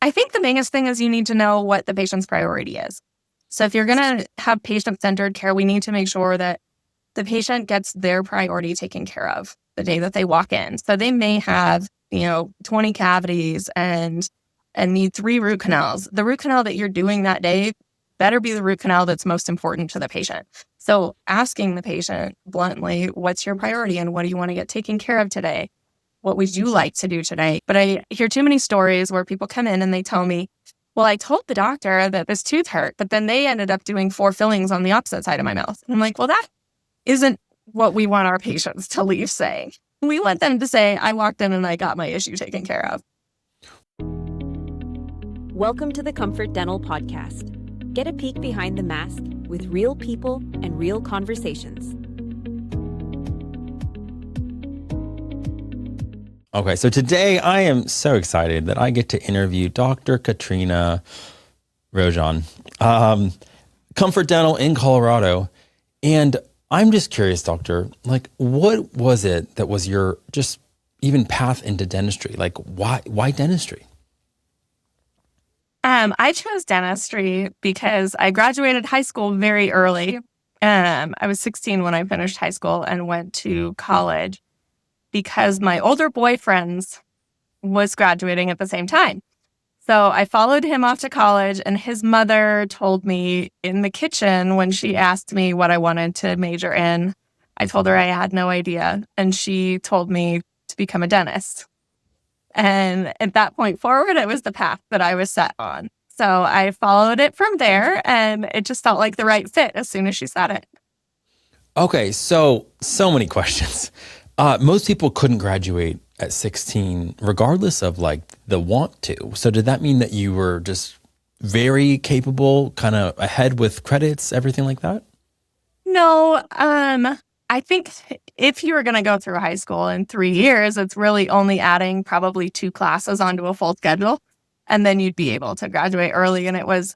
I think the biggest thing is you need to know what the patient's priority is. So if you're going to have patient-centered care, we need to make sure that the patient gets their priority taken care of the day that they walk in. So they may have, 20 cavities and need 3 root canals. The root canal that you're doing that day better be the root canal that's most important to the patient. So asking the patient bluntly, what's your priority and what do you want to get taken care of today? What would you like to do today? But I hear too many stories where people come in and they tell me, well, I told the doctor that this tooth hurt, but then they ended up doing 4 fillings on the opposite side of my mouth. And I'm like, well, that isn't what we want our patients to leave saying. We want them to say, I walked in and I got my issue taken care of. Welcome to the Comfort Dental Podcast. Get a peek behind the mask with real people and real conversations. Okay, so today I am so excited that I get to interview Dr. Katrina Rojohn, Comfort Dental in Colorado. And I'm just curious, doctor, what was it that was your just even path into dentistry? Why dentistry? I chose dentistry because I graduated high school very early. I was 16 when I finished high school and went to college because my older boyfriend was graduating at the same time. So I followed him off to college, and his mother told me in the kitchen when she asked me what I wanted to major in, I told her I had no idea. And she told me to become a dentist. And at that point forward, it was the path that I was set on. So I followed it from there, and it just felt like the right fit as soon as she said it. Okay, so many questions. Most people couldn't graduate at 16, regardless of the want to. So did that mean that you were just very capable, kind of ahead with credits, everything like that? No, I think if you were going to go through high school in 3 years, it's really only adding probably 2 classes onto a full schedule, and then you'd be able to graduate early. And it was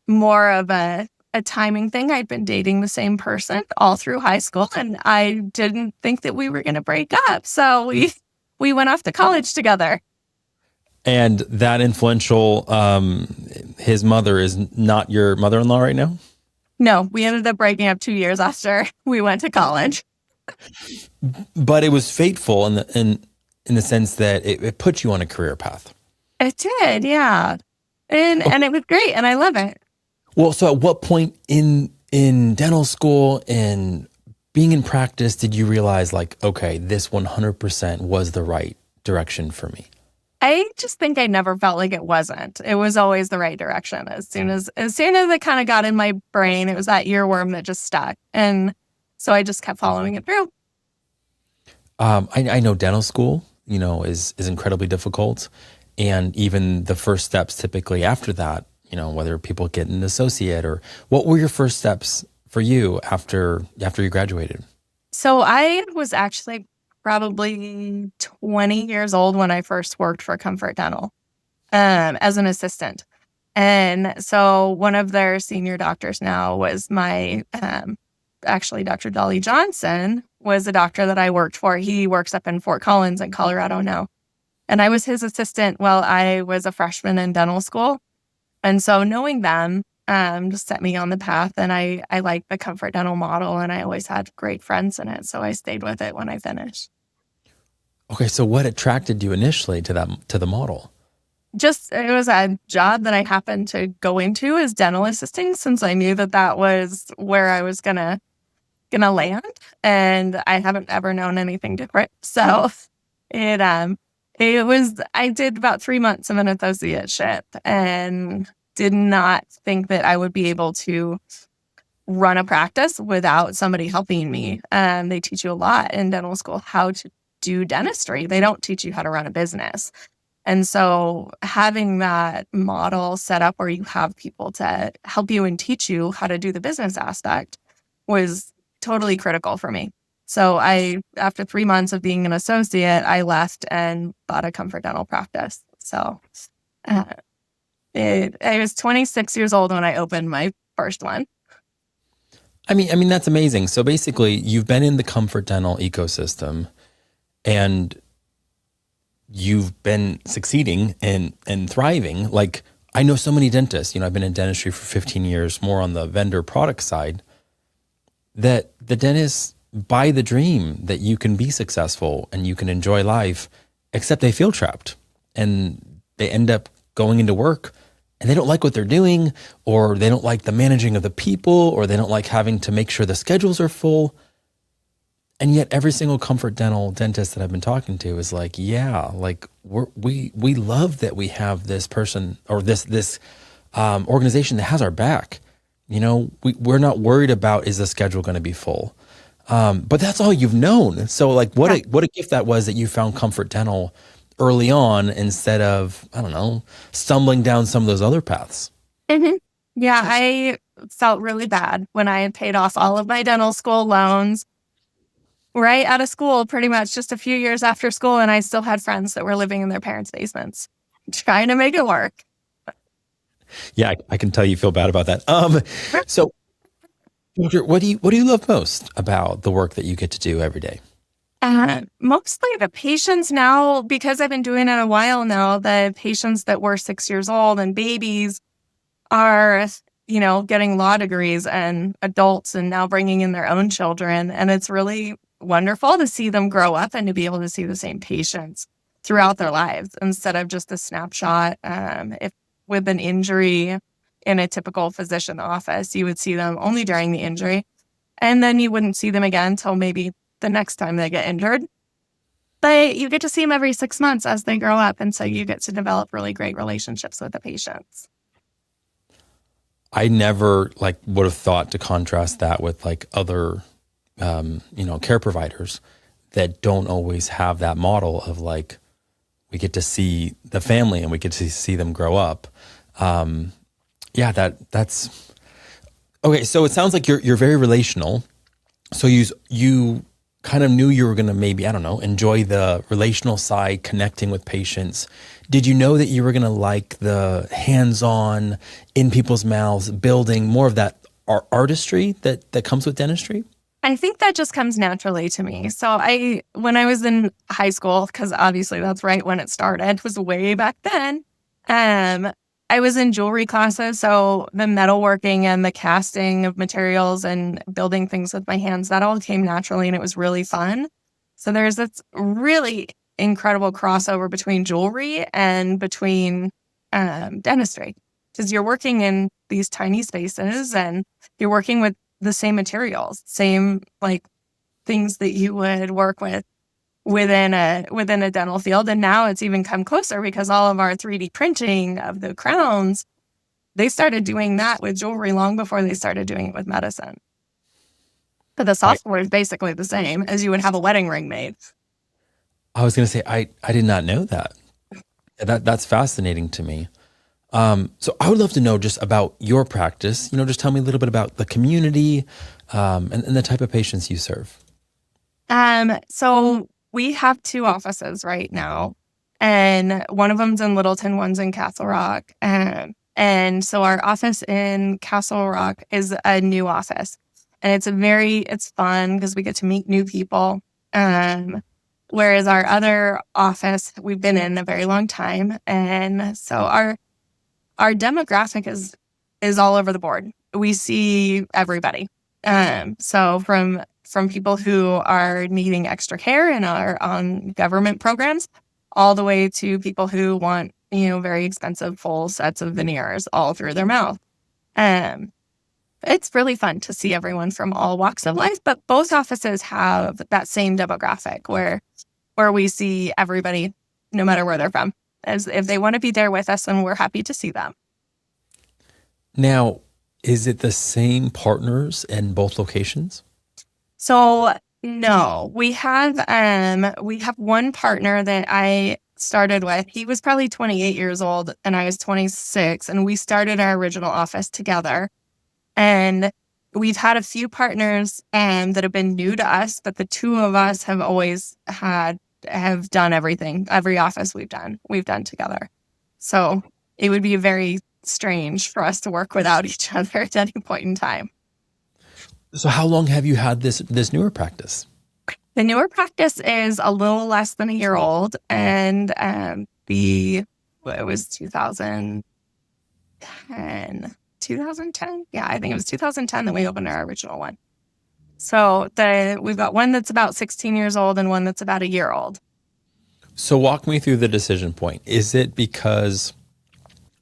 more of a timing thing. I'd been dating the same person all through high school, and I didn't think that we were going to break up. So we went off to college together. And that influential, his mother is not your mother-in-law right now? No, we ended up breaking up 2 years after we went to college. But it was fateful in the sense that it put you on a career path. It did, yeah. And it was great, and I love it. Well, so at what point in dental school and being in practice did you realize okay, this 100% was the right direction for me? I just think I never felt like it wasn't. It was always the right direction. As soon as it kind of got in my brain, it was that earworm that just stuck. And so I just kept following it through. I know dental school, is incredibly difficult. And even the first steps typically after that, whether people get an associate or what were your first steps for you after you graduated? So I was actually probably 20 years old when I first worked for Comfort Dental as an assistant. And so one of their senior doctors now was my, actually Dr. Dolly Johnson was a doctor that I worked for. He works up in Fort Collins in Colorado now. And I was his assistant while I was a freshman in dental school. And so knowing them just set me on the path. And I liked the Comfort Dental model, and I always had great friends in it. So I stayed with it when I finished. Okay, so what attracted you initially to the model? Just it was a job that I happened to go into as dental assisting, since I knew that was where I was gonna land, and I haven't ever known anything different. So it was, I did about 3 months of an associateship and did not think that I would be able to run a practice without somebody helping me. They teach you a lot in dental school how to do dentistry. They don't teach you how to run a business. And so having that model set up where you have people to help you and teach you how to do the business aspect was totally critical for me. So after 3 months of being an associate, I left and bought a Comfort Dental practice. So I was 26 years old when I opened my first one. I mean, that's amazing. So basically you've been in the Comfort Dental ecosystem, and you've been succeeding and thriving. Like, I know so many dentists, I've been in dentistry for 15 years, more on the vendor product side, that the dentists buy the dream that you can be successful and you can enjoy life, except they feel trapped and they end up going into work and they don't like what they're doing, or they don't like the managing of the people, or they don't like having to make sure the schedules are full. And yet every single Comfort Dental dentist that I've been talking to is like, yeah, like we love that we have this person or this organization that has our back. We're not worried about, is the schedule going to be full? But that's all you've known. So like what a gift that was that you found Comfort Dental early on, instead of, I don't know, stumbling down some of those other paths. Mm-hmm. Yeah, I felt really bad when I had paid off all of my dental school loans right out of school, pretty much just a few years after school. And I still had friends that were living in their parents' basements trying to make it work. Yeah, I can tell you feel bad about that. So what do you love most about the work that you get to do every day? Mostly the patients now, because I've been doing it a while now, the patients that were 6 years old and babies are, getting law degrees, and adults and now bringing in their own children. And it's really wonderful to see them grow up and to be able to see the same patients throughout their lives instead of just a snapshot. If with an injury in a typical physician office, you would see them only during the injury, and then you wouldn't see them again until maybe the next time they get injured. But you get to see them every 6 months as they grow up. And so you get to develop really great relationships with the patients. I never would have thought to contrast that with other, care providers that don't always have that model of we get to see the family and we get to see them grow up. That's okay. So it sounds like you're very relational. So you kind of knew you were going to maybe, I don't know, enjoy the relational side, connecting with patients. Did you know that you were going to like the hands-on, in people's mouths, building more of that artistry that comes with dentistry? I think that just comes naturally to me. So when I was in high school, because obviously that's right when it started, was way back then, I was in jewelry classes. So the metalworking and the casting of materials and building things with my hands, that all came naturally, and it was really fun. So there's this really incredible crossover between jewelry and between dentistry, because you're working in these tiny spaces and you're working with the same materials, same things that you would work with within a dental field. And now it's even come closer because all of our 3D printing of the crowns, they started doing that with jewelry long before they started doing it with medicine. But the software is basically the same as you would have a wedding ring made. I was going to say, I did not know that. That's fascinating to me. So I would love to know just about your practice. Just tell me a little bit about the community and the type of patients you serve. So we have 2 offices right now, and one of them's in Littleton, one's in Castle Rock. And so our office in Castle Rock is a new office, and it's fun because we get to meet new people. Whereas our other office, we've been in a very long time. And so our demographic is all over the board. We see everybody. So from people who are needing extra care and are on government programs, all the way to people who want, very expensive full sets of veneers all through their mouth. It's really fun to see everyone from all walks of life, but both offices have that same demographic where we see everybody, no matter where they're from. As if they want to be there with us, and we're happy to see them. Now, is it the same partners in both locations? So no, we have one partner that I started with. He was probably 28 years old and I was 26, and we started our original office together. And we've had a few partners that have been new to us, but the 2 of us have always have done everything. Every office we've done together. So it would be very strange for us to work without each other at any point in time. So how long have you had this newer practice? The newer practice is a little less than a year old, and it was 2010. Yeah, I think it was 2010 that we opened our original one. So we've got one that's about 16 years old and one that's about a year old. So walk me through the decision point. Is it because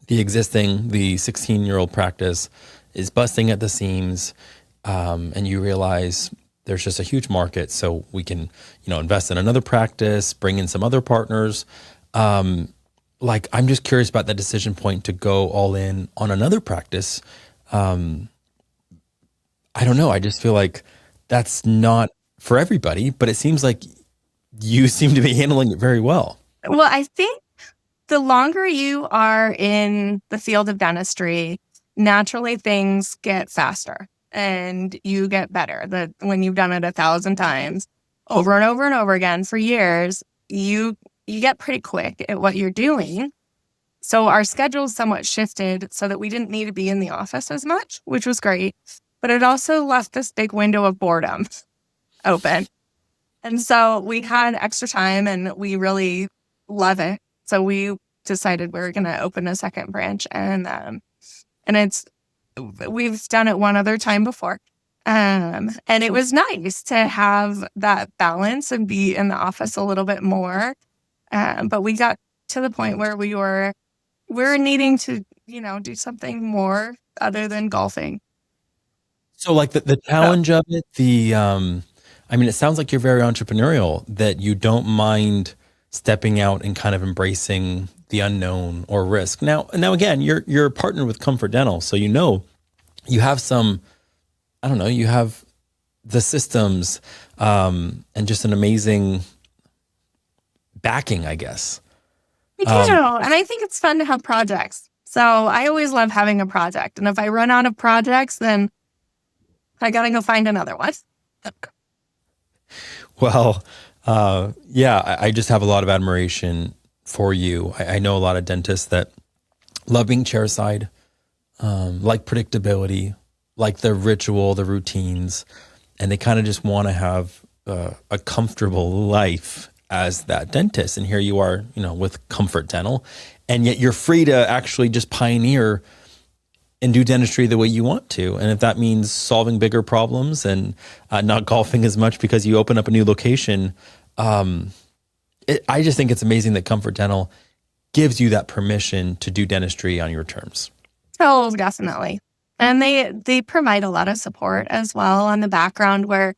the 16-year-old practice is busting at the seams, and you realize there's just a huge market, so we can, invest in another practice, bring in some other partners? I'm just curious about that decision point to go all in on another practice. I don't know. I just feel like that's not for everybody, but it seems like you seem to be handling it very well. Well, I think the longer you are in the field of dentistry, naturally things get faster and you get better. That when you've done it 1,000 times over and over and over again for years, you get pretty quick at what you're doing. So our schedule somewhat shifted so that we didn't need to be in the office as much, which was great. But it also left this big window of boredom open. And so we had extra time and we really love it. So we decided we were going to open a second branch, and we've done it one other time before. And it was nice to have that balance and be in the office a little bit more. But we got to the point where we're needing to, do something more other than golfing. So the challenge of it, it sounds like you're very entrepreneurial, that you don't mind stepping out and kind of embracing the unknown or risk. Now again, you're partnered with Comfort Dental, so you have some, you have the systems, and just an amazing backing, I guess. We do, and I think it's fun to have projects. So I always love having a project, and if I run out of projects, then I gotta go find another one. Well, I just have a lot of admiration for you. I know a lot of dentists that love being chairside, like predictability, like the ritual, the routines, and they kind of just want to have a comfortable life as that dentist. And here you are, with Comfort Dental, and yet you're free to actually just pioneer and do dentistry the way you want to. And if that means solving bigger problems and not golfing as much because you open up a new location, I just think it's amazing that Comfort Dental gives you that permission to do dentistry on your terms. Oh, definitely. And they provide a lot of support as well on the background, where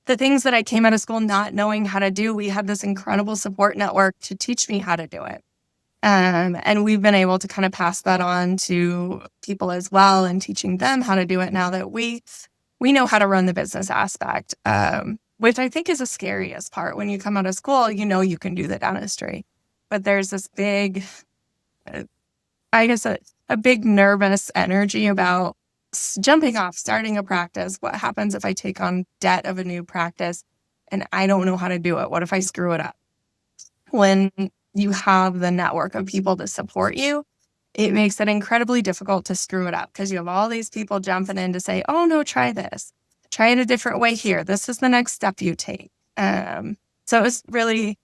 the things that I came out of school not knowing how to do, we had this incredible support network to teach me how to do it. And we've been able to kind of pass that on to people as well, and teaching them how to do it now that we know how to run the business aspect, which I think is the scariest part. When you come out of school, you can do the dentistry, but there's this big, I guess, a big nervous energy about jumping off, starting a practice. What happens if I take on debt of a new practice and I don't know how to do it? What if I screw it up? When you have the network of people to support you, it makes it incredibly difficult to screw it up, because you have all these people jumping in to say, oh, no, try this. Try it a different way here. This is the next step you take. So it's really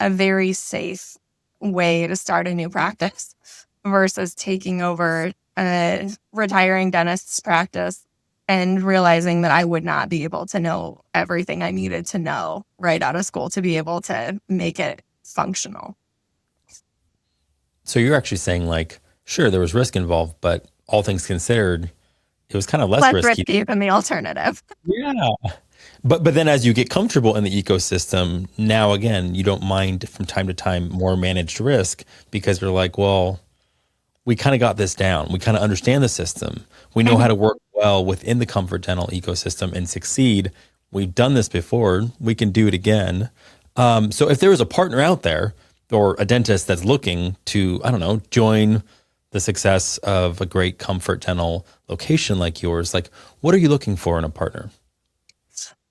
a very safe way to start a new practice versus taking over a retiring dentist's practice and realizing that I would not be able to know everything I needed to know right out of school to be able to make it functional. So you're actually saying, sure, there was risk involved, but all things considered, it was kind of less risky than the alternative. Yeah. But then as you get comfortable in the ecosystem, now again, you don't mind from time to time more managed risk, because you're like, well, we kind of got this down. We kind of understand the system. We know how to work well within the Comfort Dental ecosystem and succeed. We've done this before. We can do it again. So if there was a partner out there, or a dentist that's looking to, join the success of a great Comfort Dental location like yours, what are you looking for in a partner?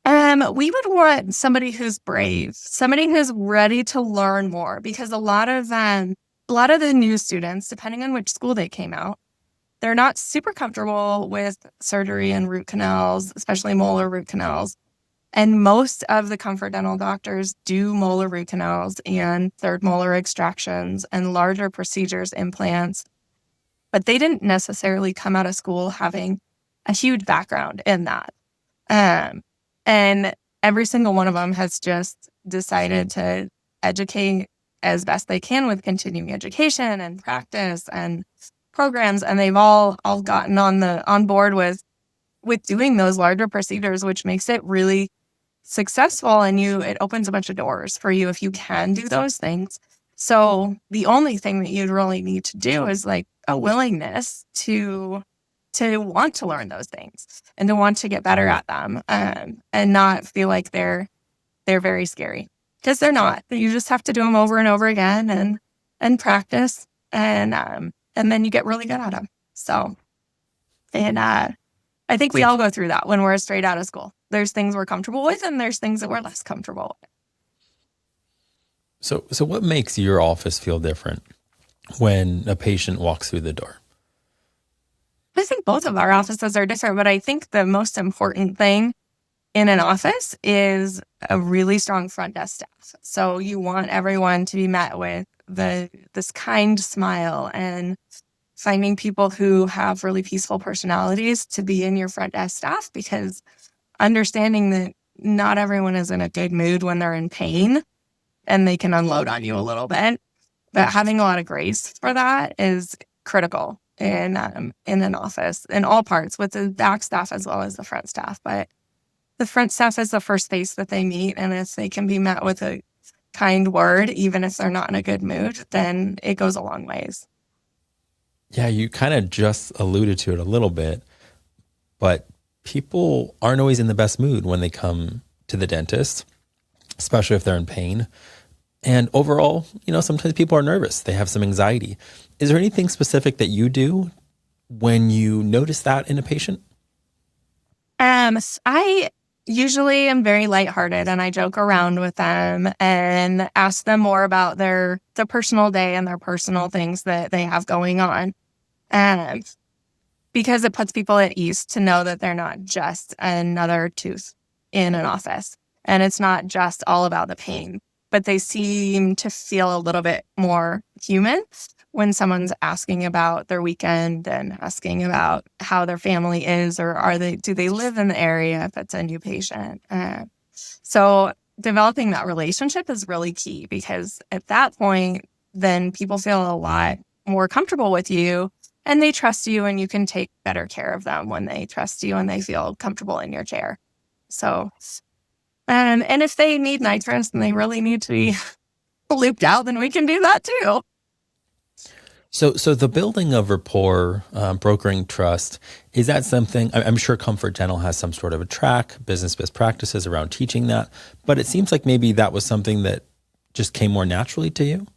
We would want somebody who's brave, somebody who's ready to learn more, because a lot of the new students, depending on which school they came out, they're not super comfortable with surgery and root canals, especially molar root canals. And most of the comfort dental doctors do molar root canals and third molar extractions and larger procedures, implants, but they didn't necessarily come out of school having a huge background in that. And every single one of them has just decided to educate as best they can with continuing education and practice and programs. And they've all gotten on board with doing those larger procedures, which makes it really successful, and it opens a bunch of doors for you if you can do those things. So the only thing that you'd really need to do is like a willingness to want to learn those things and to want to get better at them, and not feel like they're very scary, because they're not. You just have to do them over and over again and practice, and then you get really good at them. So, and I think we all go through that when we're straight out of school. There's things we're comfortable with, and there's things that we're less comfortable with. So what makes your office feel different when a patient walks through the door? I think both of our offices are different, but I think the most important thing in an office is a really strong front desk staff. So you want everyone to be met with this kind smile, and finding people who have really peaceful personalities to be in your front desk staff, because understanding that not everyone is in a good mood when they're in pain and they can unload on you a little bit. But having a lot of grace for that is critical in an office, in all parts, with the back staff as well as the front staff. But the front staff is the first face that they meet, and if they can be met with a kind word, even if they're not in a good mood, then it goes a long ways. Yeah, you kind of just alluded to it a little bit, but people aren't always in the best mood when they come to the dentist, especially if they're in pain. And overall, sometimes people are nervous. They have some anxiety. Is there anything specific that you do when you notice that in a patient? I usually am very lighthearted, and I joke around with them and ask them more about their personal day and their personal things that they have going on. Because it puts people at ease to know that they're not just another tooth in an office, and it's not just all about the pain, but they seem to feel a little bit more human when someone's asking about their weekend and asking about how their family is, or do they live in the area if it's a new patient. So developing that relationship is really key, because at that point, then people feel a lot more comfortable with you, and they trust you, and you can take better care of them when they trust you and they feel comfortable in your chair. So, and if they need nitrous and they really need to be looped out, then we can do that too. So the building of rapport, brokering trust, is that something? I'm sure Comfort Dental has some sort of a track, business best practices around teaching that, but it seems like maybe that was something that just came more naturally to you.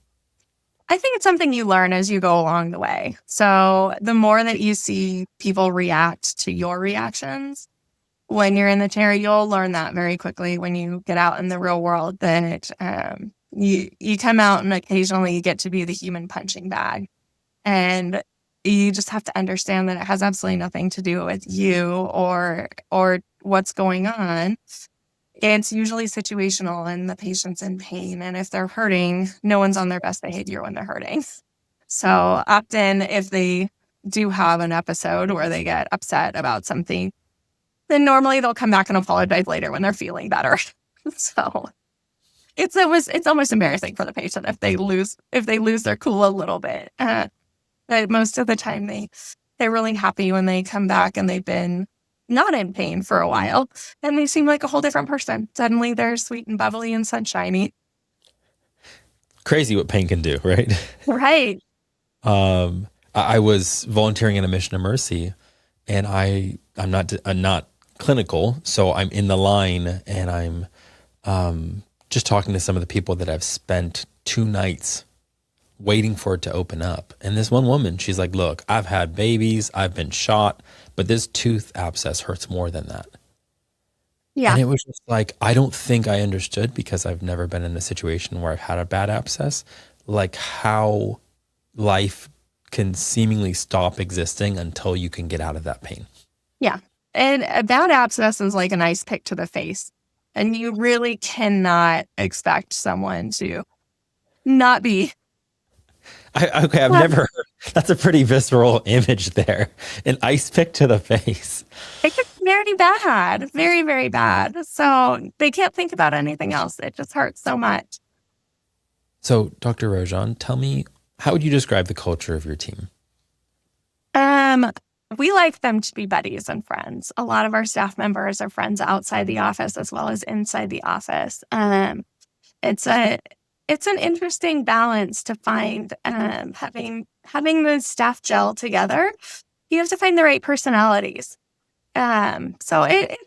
I think it's something you learn as you go along the way. So the more that you see people react to your reactions when you're in the chair, you'll learn that very quickly when you get out in the real world, that you come out and occasionally you get to be the human punching bag. And you just have to understand that it has absolutely nothing to do with you or what's going on. It's usually situational, and the patient's in pain. And if they're hurting, no one's on their best behavior when they're hurting. So often, if they do have an episode where they get upset about something, then normally they'll come back and apologize later when they're feeling better. So it's almost embarrassing for the patient if they lose their cool a little bit. But most of the time, they're really happy when they come back and they've been not in pain for a while, and they seem like a whole different person. Suddenly they're sweet and bubbly and sunshiny. Crazy what pain can do, right? Right. I was volunteering in a Mission of Mercy, and I'm not clinical, so I'm in the line, and I'm just talking to some of the people that have spent 2 nights waiting for it to open up. And this one woman, she's like, look, I've had babies, I've been shot, but this tooth abscess hurts more than that. Yeah. And it was just like, I don't think I understood, because I've never been in a situation where I've had a bad abscess, like how life can seemingly stop existing until you can get out of that pain. Yeah. And a bad abscess is like an ice pick to the face. And you really cannot expect someone to not be. Okay, I've never heard. That's a pretty visceral image there. An ice pick to the face. It gets very bad, very, very bad. So they can't think about anything else. It just hurts so much. So, Dr. Rojohn, tell me, how would you describe the culture of your team? We like them to be buddies and friends. A lot of our staff members are friends outside the office as well as inside the office. It's an interesting balance to find. Having the staff gel together, you have to find the right personalities. So it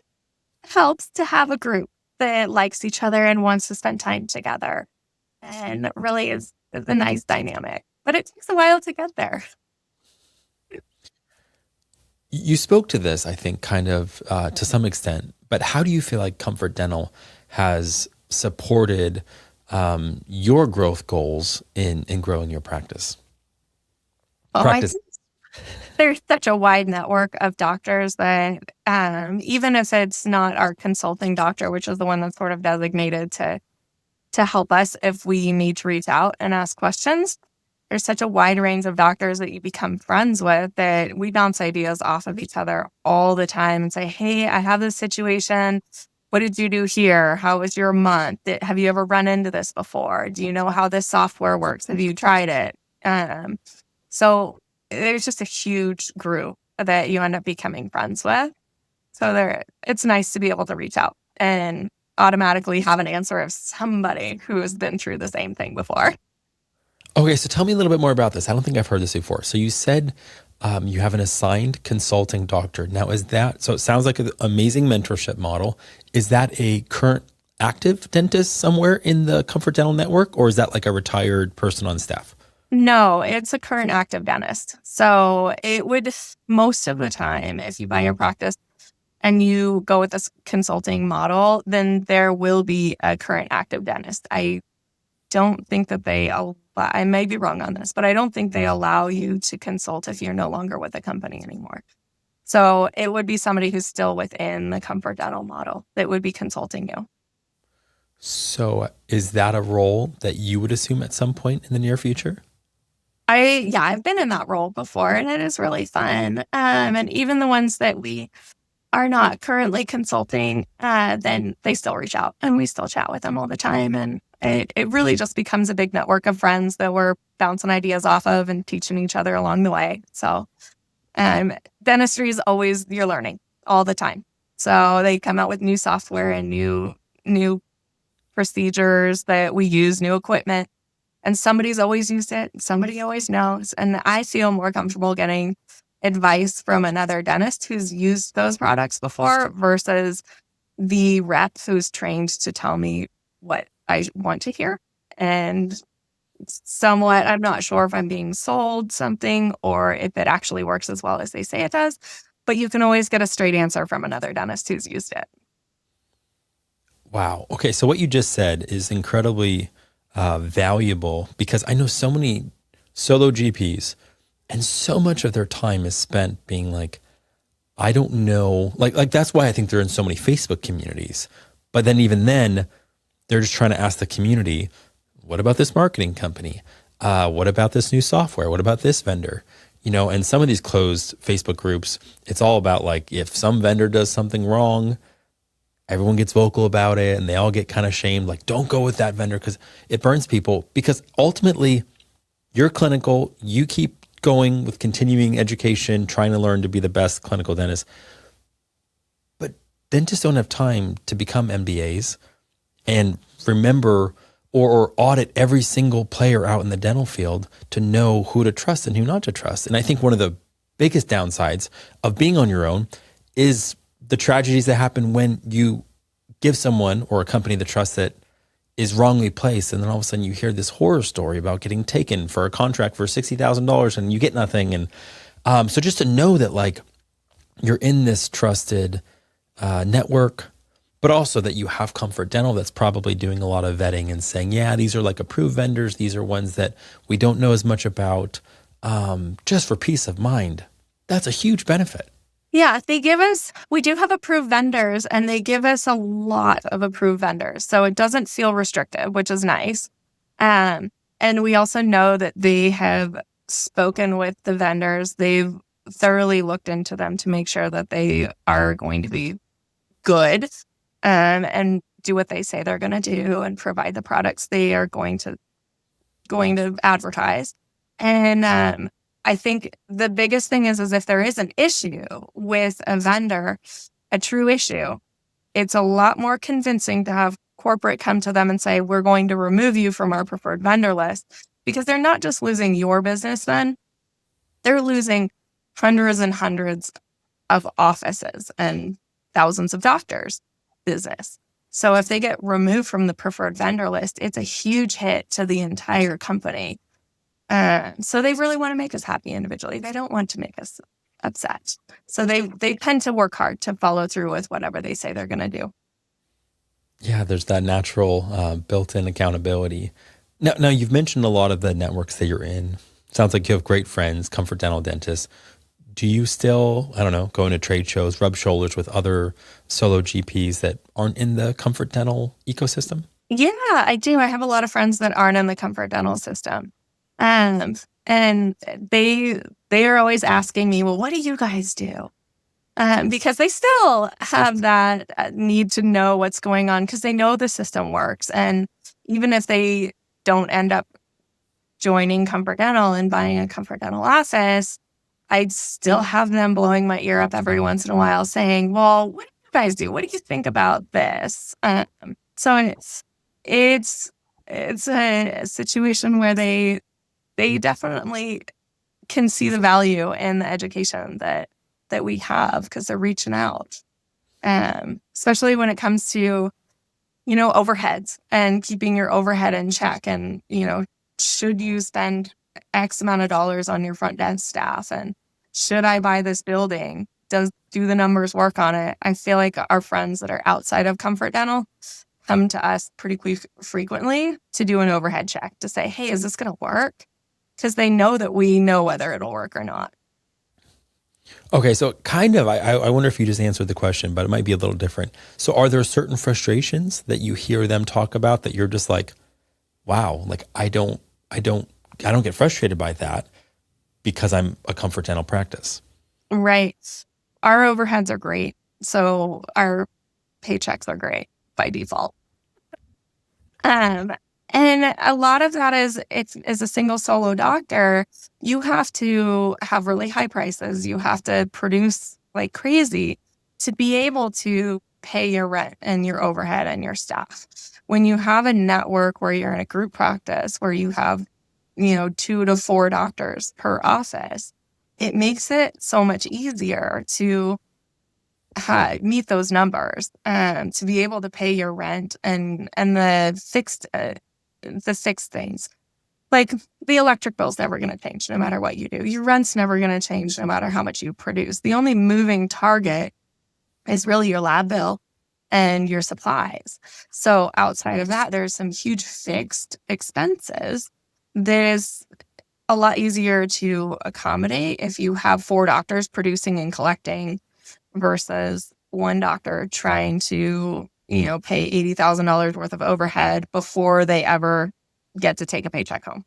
helps to have a group that likes each other and wants to spend time together, and really is a nice dynamic. But it takes a while to get there. You spoke to this, I think, kind of to some extent, but how do you feel like Comfort Dental has supported your growth goals in growing your practice? There's such a wide network of doctors that even if it's not our consulting doctor, which is the one that's sort of designated to help us if we need to reach out and ask questions, there's such a wide range of doctors that you become friends with that we bounce ideas off of each other all the time and say, hey, I have this situation. What did you do here? How was your month? Have you ever run into this before? Do you know how this software works? Have you tried it? So there's just a huge group that you end up becoming friends with. So it's nice to be able to reach out and automatically have an answer of somebody who has been through the same thing before. Okay, so tell me a little bit more about this. I don't think I've heard this before. So you said you have an assigned consulting doctor. Now, so it sounds like an amazing mentorship model. Is that a current active dentist somewhere in the Comfort Dental network, or is that like a retired person on staff? No, it's a current active dentist. So it would, most of the time, if you buy your practice and you go with this consulting model, then there will be a current active dentist. I don't think that I may be wrong on this, but I don't think they allow you to consult if you're no longer with the company anymore. So it would be somebody who's still within the Comfort Dental model that would be consulting you. So is that a role that you would assume at some point in the near future? I've been in that role before, and it is really fun. And even the ones that we are not currently consulting, then they still reach out and we still chat with them all the time. And it really just becomes a big network of friends that we're bouncing ideas off of and teaching each other along the way. So dentistry is always, you're learning all the time. So they come out with new software and new procedures that we use, new equipment. And somebody's always used it. Somebody always knows. And I feel more comfortable getting advice from another dentist who's used those products before versus the rep who's trained to tell me what I want to hear. And somewhat, I'm not sure if I'm being sold something or if it actually works as well as they say it does. But you can always get a straight answer from another dentist who's used it. Wow. Okay. So what you just said is incredibly valuable, because I know so many solo GPs and so much of their time is spent being like, I don't know, like that's why I think they're in so many Facebook communities. But then even then, they're just trying to ask the community, what about this marketing company? What about this new software? What about this vendor? And some of these closed Facebook groups, it's all about like, if some vendor does something wrong, everyone gets vocal about it and they all get kind of shamed. Like, don't go with that vendor because it burns people. Because ultimately, you're clinical. You keep going with continuing education, trying to learn to be the best clinical dentist. But dentists don't have time to become MBAs and remember or audit every single player out in the dental field to know who to trust and who not to trust. And I think one of the biggest downsides of being on your own is the tragedies that happen when you give someone or a company the trust that is wrongly placed. And then all of a sudden you hear this horror story about getting taken for a contract for $60,000 and you get nothing. And so just to know that like you're in this trusted network, but also that you have Comfort Dental that's probably doing a lot of vetting and saying, yeah, these are like approved vendors. These are ones that we don't know as much about, just for peace of mind. That's a huge benefit. Yeah, we do have approved vendors, and they give us a lot of approved vendors. So it doesn't feel restrictive, which is nice. Um, and we also know that they have spoken with the vendors. They've thoroughly looked into them to make sure that they are going to be good, and do what they say they're going to do and provide the products they are going to advertise. And I think the biggest thing is if there is an issue with a vendor, a true issue, it's a lot more convincing to have corporate come to them and say, we're going to remove you from our preferred vendor list, because they're not just losing your business then, they're losing hundreds and hundreds of offices and thousands of doctors' business. So if they get removed from the preferred vendor list, it's a huge hit to the entire company. So they really want to make us happy individually. They don't want to make us upset. So they tend to work hard to follow through with whatever they say they're going to do. Yeah, there's that natural built-in accountability. Now, you've mentioned a lot of the networks that you're in. Sounds like you have great friends, Comfort Dental dentists. Do you still, I don't know, go into trade shows, rub shoulders with other solo GPs that aren't in the Comfort Dental ecosystem? Yeah, I do. I have a lot of friends that aren't in the Comfort Dental system. And they are always asking me, well, what do you guys do? Because they still have that need to know what's going on, because they know the system works. And even if they don't end up joining Comfort Dental and buying a Comfort Dental office, I'd still have them blowing my ear up every once in a while saying, well, what do you guys do? What do you think about this? So it's a situation where they definitely can see the value in the education that we have, because they're reaching out. Especially when it comes to, overheads and keeping your overhead in check, and, should you spend X amount of dollars on your front desk staff, and should I buy this building? Do the numbers work on it? I feel like our friends that are outside of Comfort Dental come to us pretty frequently to do an overhead check to say, hey, is this going to work? Because they know that we know whether it'll work or not. Okay, so kind of, I wonder if you just answered the question, but it might be a little different. So are there certain frustrations that you hear them talk about that you're just like, wow, like I don't get frustrated by that because I'm a Comfort Dental practice? Right. Our overheads are great. So our paychecks are great by default. And a lot of that is, as a single solo doctor, you have to have really high prices. You have to produce like crazy to be able to pay your rent and your overhead and your staff. When you have a network where you're in a group practice where you have, 2 to 4 doctors per office, it makes it so much easier to meet those numbers, to be able to pay your rent and the fixed things. Like the electric bill's never going to change no matter what you do. Your rent's never going to change no matter how much you produce. The only moving target is really your lab bill and your supplies. So outside of that, there's some huge fixed expenses. There's a lot easier to accommodate if you have 4 doctors producing and collecting versus one doctor trying to, pay $80,000 worth of overhead before they ever get to take a paycheck home.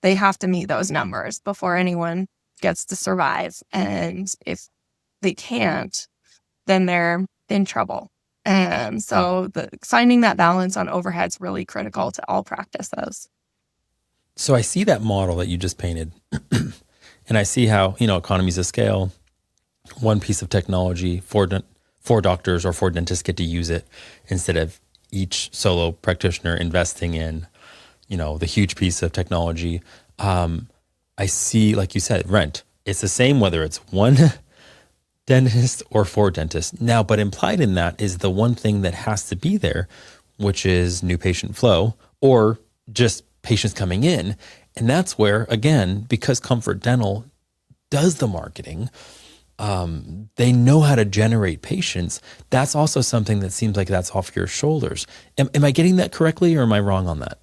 They have to meet those numbers before anyone gets to survive. And if they can't, then they're in trouble. And so finding that balance on overhead is really critical to all practices. So I see that model that you just painted and I see how, economies of scale, one piece of technology, 4 doctors or 4 dentists get to use it instead of each solo practitioner investing in, the huge piece of technology. I see, like you said, rent. It's the same whether it's 1 dentist or 4 dentists. Now, but implied in that is the one thing that has to be there, which is new patient flow or just patients coming in. And that's where, again, because Comfort Dental does the marketing, they know how to generate patients. That's also something that seems like that's off your shoulders. Am I getting that correctly, or am I wrong on that?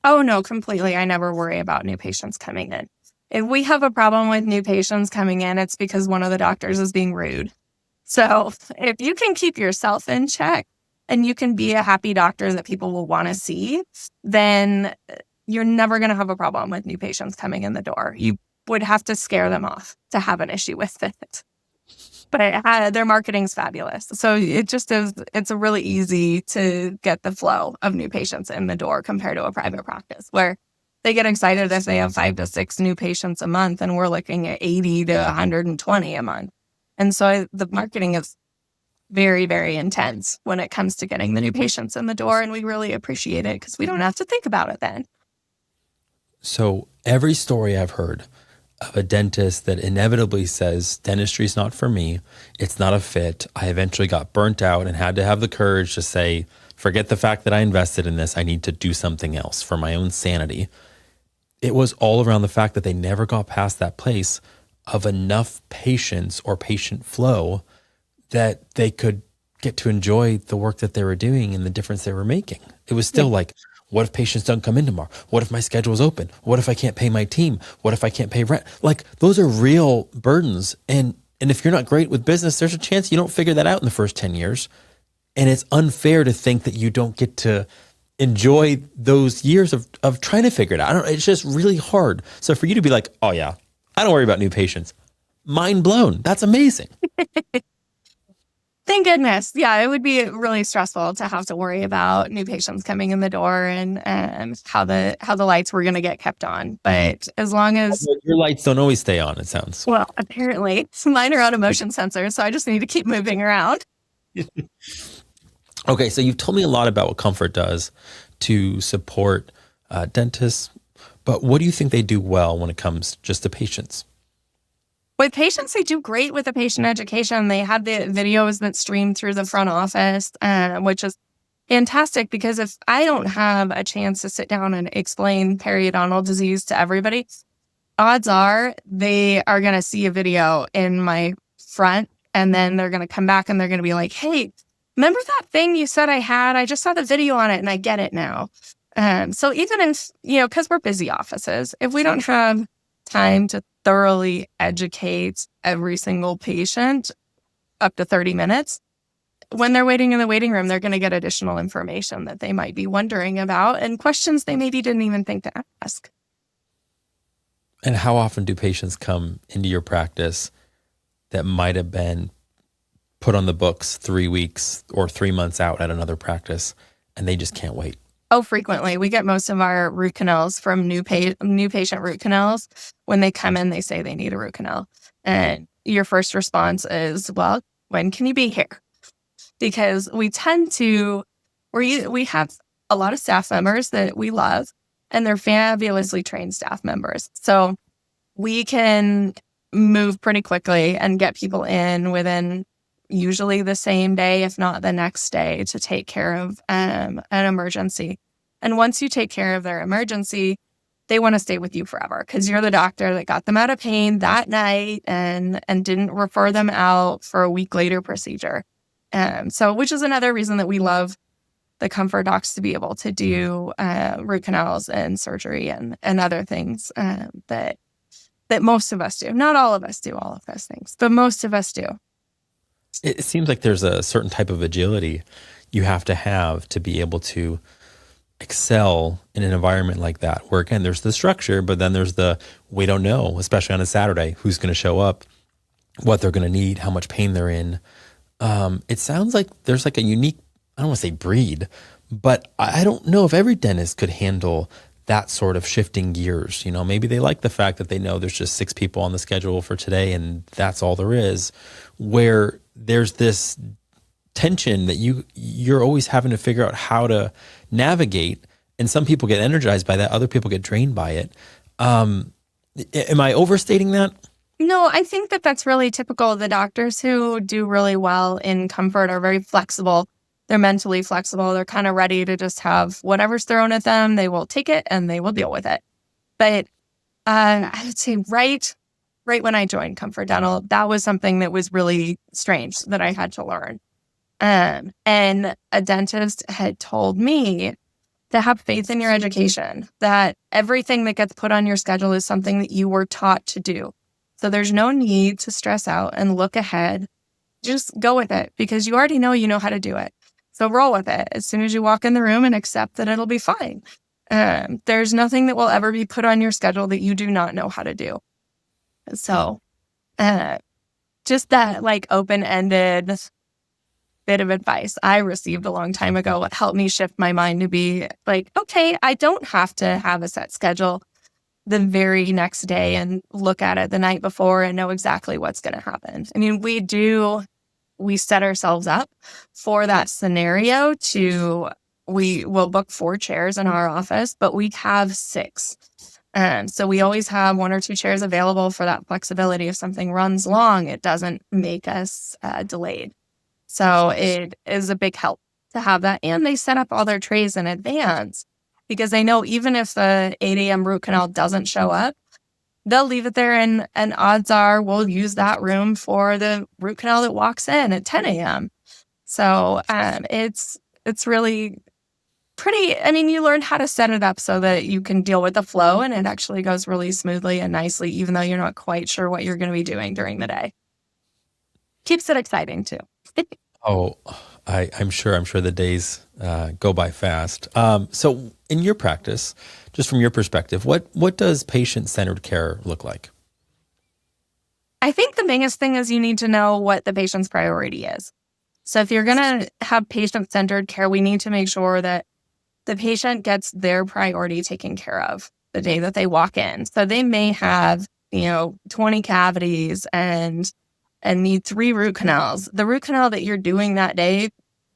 Oh, no, completely. I never worry about new patients coming in. If we have a problem with new patients coming in, it's because one of the doctors is being rude. So if you can keep yourself in check and you can be a happy doctor that people will want to see, then you're never going to have a problem with new patients coming in the door. You would have to scare them off to have an issue with it. But their marketing's fabulous. So it just is, it's really easy to get the flow of new patients in the door compared to a private practice where they get excited if they have 5 to 6 new patients a month and we're looking at 80 to 120 a month. And so the marketing is very, very intense when it comes to getting the new patients in the door. And we really appreciate it because we don't have to think about it then. So every story I've heard of a dentist that inevitably says, dentistry is not for me, it's not a fit. I eventually got burnt out and had to have the courage to say, forget the fact that I invested in this. I need to do something else for my own sanity. It was all around the fact that they never got past that place of enough patients or patient flow that they could get to enjoy the work that they were doing and the difference they were making. It was still like, what if patients don't come in tomorrow? What if my schedule is open? What if I can't pay my team? What if I can't pay rent? Like, those are real burdens. And if you're not great with business, there's a chance you don't figure that out in the first 10 years. And it's unfair to think that you don't get to enjoy those years of trying to figure it out. It's just really hard. So for you to be like, oh yeah, I don't worry about new patients. Mind blown. That's amazing. Thank goodness. Yeah, it would be really stressful to have to worry about new patients coming in the door and how the lights were going to get kept on. But as long as your lights don't always stay on, it sounds. Well, apparently mine are on a motion sensor, so I just need to keep moving around. Okay, so you've told me a lot about what Comfort does to support dentists, but what do you think they do well when it comes just to patients? With patients, they do great with the patient education. They have the videos that stream through the front office, which is fantastic because if I don't have a chance to sit down and explain periodontal disease to everybody, odds are they are going to see a video in my front and then they're going to come back and they're going to be like, hey, remember that thing you said I had? I just saw the video on it and I get it now. So even if, because we're busy offices, if we don't have time to thoroughly educate every single patient up to 30 minutes, when they're waiting in the waiting room, they're going to get additional information that they might be wondering about and questions they maybe didn't even think to ask. And how often do patients come into your practice that might have been put on the books 3 weeks or 3 months out at another practice and they just can't wait? Oh, frequently. We get most of our root canals from new patient root canals. When they come in, they say they need a root canal. And your first response is, well, when can you be here? Because we tend to, we have a lot of staff members that we love, and they're fabulously trained staff members. So we can move pretty quickly and get people in within usually the same day, if not the next day, to take care of an emergency. And once you take care of their emergency, they want to stay with you forever because you're the doctor that got them out of pain that night and didn't refer them out for a week later procedure. So which is another reason that we love the Comfort docs to be able to do root canals and surgery and other things that most of us do. Not all of us do all of those things, but most of us do. It seems like there's a certain type of agility you have to be able to excel in an environment like that, where again, there's the structure, but then there's we don't know, especially on a Saturday, who's going to show up, what they're going to need, how much pain they're in. It sounds like there's like a unique, I don't want to say breed, but I don't know if every dentist could handle that sort of shifting gears. Maybe they like the fact that they know there's just 6 people on the schedule for today and that's all there is, where there's this tension that you're always having to figure out how to navigate. And some people get energized by that. Other people get drained by it. Am I overstating that? No, I think that that's really typical. The doctors who do really well in Comfort are very flexible. They're mentally flexible. They're kind of ready to just have whatever's thrown at them. They will take it and they will deal with it. But I would say right when I joined Comfort Dental, that was something that was really strange that I had to learn. And a dentist had told me to have faith in your education, that everything that gets put on your schedule is something that you were taught to do. So there's no need to stress out and look ahead just go with it because you already know you know how to do it. So roll with it as soon as you walk in the room and accept that it'll be fine. There's nothing that will ever be put on your schedule that you do not know how to do. So just that like open-ended bit of advice I received a long time ago helped me shift my mind to be like, okay, I don't have to have a set schedule the very next day and look at it the night before and know exactly what's going to happen. I mean, we set ourselves up for that scenario we will book 4 chairs in our office, but we have 6. So we always have 1 or 2 chairs available for that flexibility. If something runs long, it doesn't make us delayed. So it is a big help to have that. And they set up all their trays in advance because they know even if the 8 a.m. root canal doesn't show up, they'll leave it there and odds are we'll use that room for the root canal that walks in at 10 a.m. So it's really pretty, I mean, you learn how to set it up so that you can deal with the flow and it actually goes really smoothly and nicely, even though you're not quite sure what you're going to be doing during the day. Keeps it exciting too. Oh, I'm sure the days go by fast. So in your practice, just from your perspective, what does patient-centered care look like? I think the biggest thing is you need to know what the patient's priority is. So if you're going to have patient-centered care, we need to make sure that the patient gets their priority taken care of the day that they walk in. So they may have, 20 cavities and need 3 root canals. The root canal that you're doing that day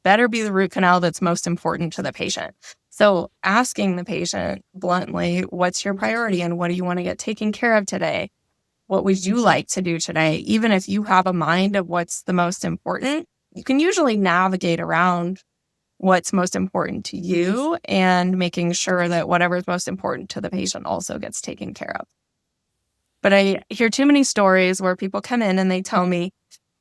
better be the root canal that's most important to the patient. So asking the patient bluntly, what's your priority and what do you want to get taken care of today? What would you like to do today? Even if you have a mind of what's the most important, you can usually navigate around what's most important to you and making sure that whatever's most important to the patient also gets taken care of. But I hear too many stories where people come in and they tell me,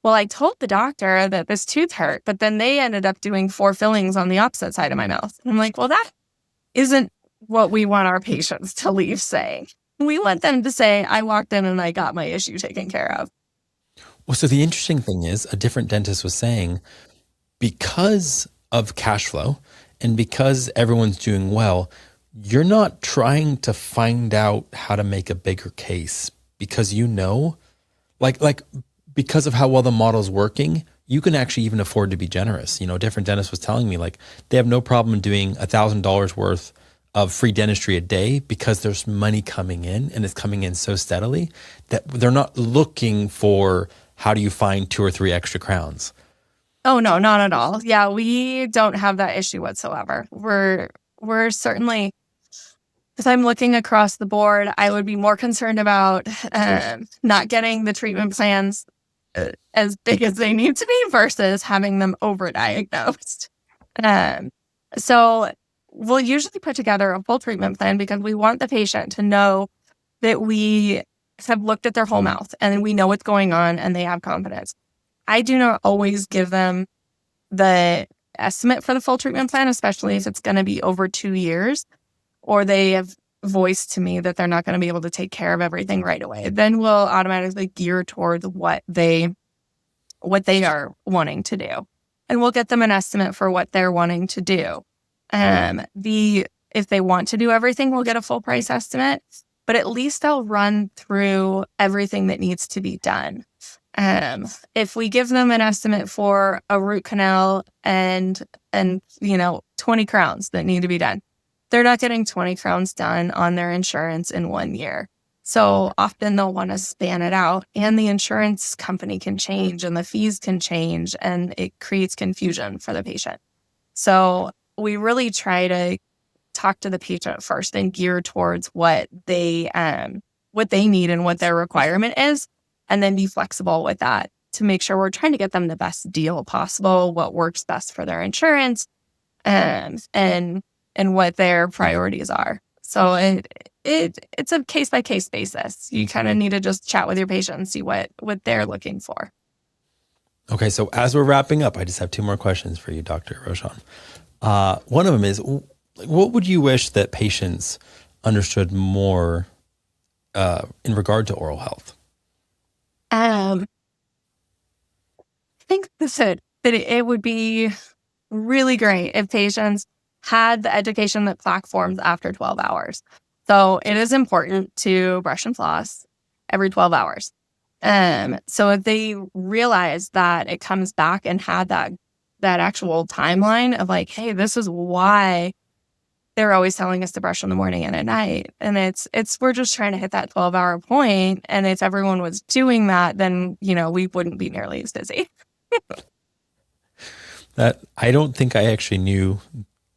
well, I told the doctor that this tooth hurt, but then they ended up doing 4 fillings on the opposite side of my mouth. And I'm like, well, that isn't what we want our patients to leave saying. We want them to say, I walked in and I got my issue taken care of. Well, so the interesting thing is a different dentist was saying because of cash flow and because everyone's doing well, you're not trying to find out how to make a bigger case because like because of how well the model's working, you can actually even afford to be generous. A different dentist was telling me like they have no problem doing $1,000 worth of free dentistry a day because there's money coming in and it's coming in so steadily that they're not looking for how do you find 2 or 3 extra crowns. Oh, no, not at all. Yeah, we don't have that issue whatsoever. We're certainly, if I'm looking across the board, I would be more concerned about not getting the treatment plans as big as they need to be versus having them overdiagnosed. So we'll usually put together a full treatment plan because we want the patient to know that we have looked at their whole mouth and we know what's going on and they have confidence. I do not always give them the estimate for the full treatment plan, especially if it's going to be over 2 years, or they have voiced to me that they're not going to be able to take care of everything right away. Then we'll automatically gear towards what they are wanting to do. And we'll get them an estimate for what they're wanting to do. If they want to do everything, we'll get a full price estimate, but at least I'll run through everything that needs to be done. If we give them an estimate for a root canal and 20 crowns that need to be done, they're not getting 20 crowns done on their insurance in 1 year. So often they'll want to span it out and the insurance company can change and the fees can change and it creates confusion for the patient. So we really try to talk to the patient first and gear towards what they need and what their requirement is, and then be flexible with that to make sure we're trying to get them the best deal possible, what works best for their insurance, and what their priorities are. So it's a case-by-case basis. You kind of need to just chat with your patient and see what they're looking for. Okay, so as we're wrapping up, I just have 2 more questions for you, Dr. Rojohn. One of them is, what would you wish that patients understood more in regard to oral health? I think that it would be really great if patients had the education that plaque forms after 12 hours. So it is important to brush and floss every 12 hours. So if they realize that it comes back and had that actual timeline of like, hey, this is why they're always telling us to brush in the morning and at night. And we're just trying to hit that 12-hour point. And if everyone was doing that, then, we wouldn't be nearly as busy. That I don't think I actually knew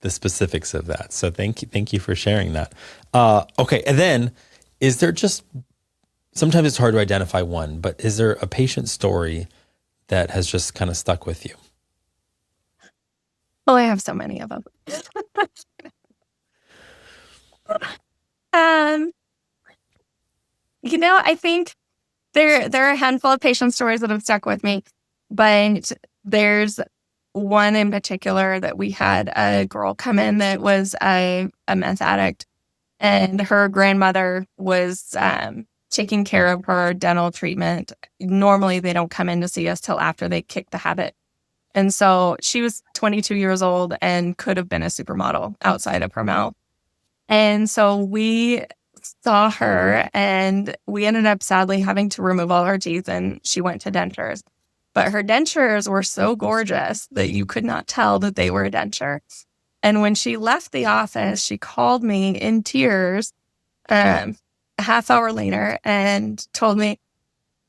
the specifics of that. So thank you for sharing that. Okay. And then is there sometimes it's hard to identify one, but is there a patient story that has just kind of stuck with you? Well, I have so many of them. I think there are a handful of patient stories that have stuck with me, but there's one in particular that we had a girl come in that was a meth addict, and her grandmother was taking care of her dental treatment. Normally, they don't come in to see us till after they kick the habit. And so she was 22 years old and could have been a supermodel outside of her mouth. And so we saw her, and we ended up sadly having to remove all her teeth, and she went to dentures. But her dentures were so gorgeous that you could not tell that they were a denture. And when she left the office, she called me in tears a half hour later and told me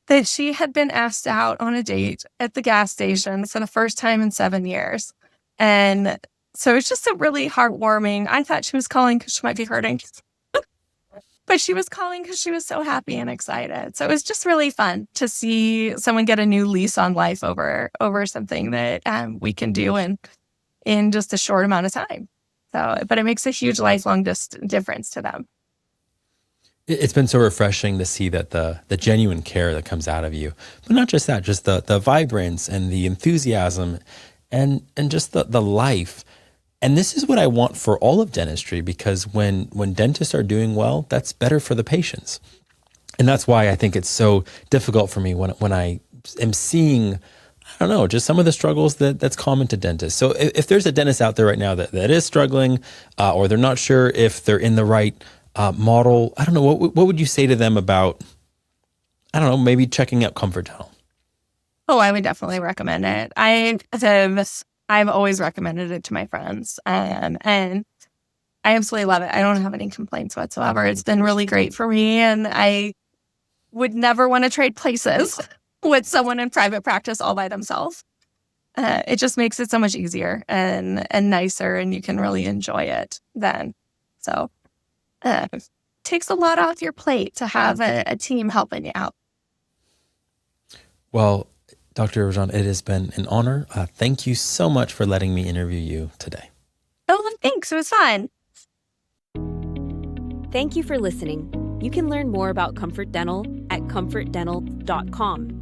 that she had been asked out on a date at the gas station for the first time in 7 years. And so it's just a really heartwarming. I thought she was calling because she might be hurting, but she was calling because she was so happy and excited. So it was just really fun to see someone get a new lease on life over something that we can do in just a short amount of time. So, but it makes a huge lifelong difference to them. It's been so refreshing to see that the genuine care that comes out of you, but not just that, just the vibrance and the enthusiasm and just the life. And this is what I want for all of dentistry, because when dentists are doing well, that's better for the patients. And that's why I think it's so difficult for me when I am seeing, I don't know, just some of the struggles that's common to dentists. So if there's a dentist out there right now that is struggling, or they're not sure if they're in the right model, I don't know, what would you say to them about, I don't know, maybe checking out Comfort Dental? Oh, I would definitely recommend it. I've always recommended it to my friends, and I absolutely love it. I don't have any complaints whatsoever. It's been really great for me, and I would never want to trade places with someone in private practice all by themselves. It just makes it so much easier and nicer, and you can really enjoy it then. So it takes a lot off your plate to have a team helping you out. Well, Dr. Rojohn, it has been an honor. Thank you so much for letting me interview you today. Oh, thanks. It was fun. Thank you for listening. You can learn more about Comfort Dental at comfortdental.com.